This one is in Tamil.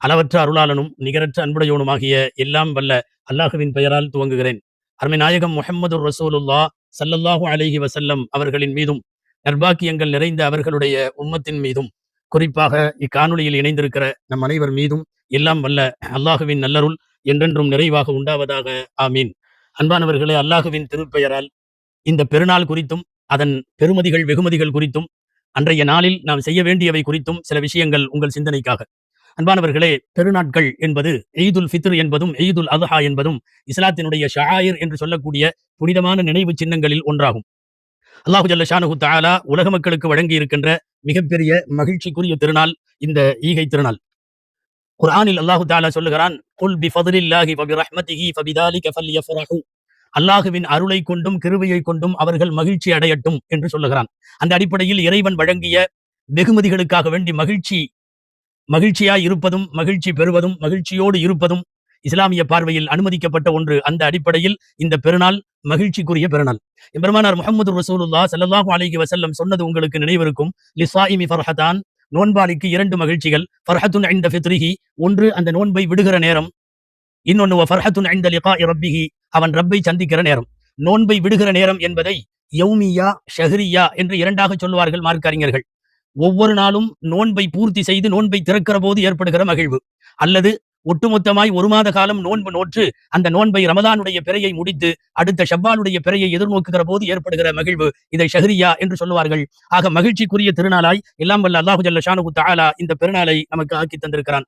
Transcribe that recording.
அளவற்ற அருளாளனும் நிகரற்ற அன்புடையோனுமாகிய எல்லாம் வல்ல அல்லாஹுவின் பெயரால் துவங்குகிறேன். அருமை நாயகம் முஹம்மது ரசூலுல்லா ஸல்லல்லாஹு அலைஹி வஸல்லம் அவர்களின் மீதும் நற்பாக்கியங்கள் நிறைந்த அவர்களுடைய உம்மத்தின் மீதும் குறிப்பாக இக்காணொளியில் இணைந்திருக்கிற நம் அனைவர் மீதும் எல்லாம் வல்ல அல்லாஹுவின் நல்லருள் என்றென்றும் நிறைவாக உண்டாவதாக. ஆமீன். அன்பானவர்களே, அல்லாஹுவின் திருப்பெயரால் இந்த பெருநாள் குறித்தும் அதன் பெருமதிகள் வெகுமதிகள் குறித்தும் அன்றைய நாளில் நாம் செய்ய வேண்டியவை குறித்தும் சில விஷயங்கள் உங்கள் சிந்தனைக்காக. அன்பானவர்களே, பெருநாட்கள் என்பது ஈதுல் ஃபித்ர் என்பதும் ஈதுல் அத்ஹா என்பதும் இஸ்லாத்தினுடைய ஷஆயிர் என்று சொல்லக்கூடிய புனிதமான நினைவு சின்னங்களில் ஒன்றாகும். அல்லாஹு ஜல்ல ஷானஹு தஆலா உலக மக்களுக்கு வழங்கி இருக்கின்ற மிகப்பெரிய மகிழ்ச்சிக்குரிய திருநாள் இந்த ஈகை திருநாள். குர்ஆனில் அல்லாஹு தஆலா சொல்லுகிறான், குல் பிஃபத்லில்லாஹி வ பிரஹ்மதிஹி ஃபபிதாலிக ஃபல்யஃப்ரஹு. அல்லாஹுவின் அருளை கொண்டும் கிருபையை கொண்டும் அவர்கள் மகிழ்ச்சி அடையட்டும் என்று சொல்லுகிறான். அந்த அடிப்படையில் இறைவன் வழங்கிய வெகுமதிகளுக்காக வேண்டி மகிழ்ச்சியாய் இருப்பதும் மகிழ்ச்சி பெறுவதும் மகிழ்ச்சியோடு இருப்பதும் இஸ்லாமிய பார்வையில் அனுமதிக்கப்பட்ட ஒன்று. அந்த அடிப்படையில் இந்த பெருநாள் மகிழ்ச்சிக்குரிய பெருநாள். எம்பெருமானார் முஹம்மது ரசூலுல்லாஹ் ஸல்லல்லாஹு அலைஹி வஸல்லம் சொன்னது உங்களுக்கு நினைவிருக்கும். லிஸ்ஸாயிமி ஃபர்ஹதான், நோன்பாளிக்கு 2 மகிழ்ச்சிகள். ஃபர்ஹத்துன் இன்த ஃபித்ரிஹி, ஒன்று அந்த நோன்பை விடுகிற நேரம். இன்னொன்னு வ ஃபர்ஹத்துன் இன்த லிகாஇ ரப்பிஹி, அவன் ரப்பை சந்திக்கிற நேரம். நோன்பை விடுகிற நேரம் என்பதை யௌமியா ஷஹ்ரியா என்று 2ஆக சொல்லுவார்கள் மார்க்க அறிஞர்கள். ஒவ்வொரு நாளும் நோன்பை பூர்த்தி செய்து நோன்பை திறக்கிற போது ஏற்படுகிற மகிழ்வு, அல்லது ஒட்டுமொத்தமாய் 1 மாத காலம் நோன்பு நோற்று அந்த நோன்பை ரமதானுடைய பிறையை முடித்து அடுத்த ஷவ்வாலுடைய பிறையை எதிர்நோக்குகிற போது ஏற்படுகிற மகிழ்வு, இதை ஷஹ்ரியா என்று சொல்லுவார்கள். ஆக மகிழ்ச்சிக்குரிய திருநாளாய் எல்லாம் வல்ல அல்லாஹு ஜல்ல ஷானஹு தஆலா இந்த பெருநாளை நமக்கு ஆக்கி தந்திருக்கிறான்.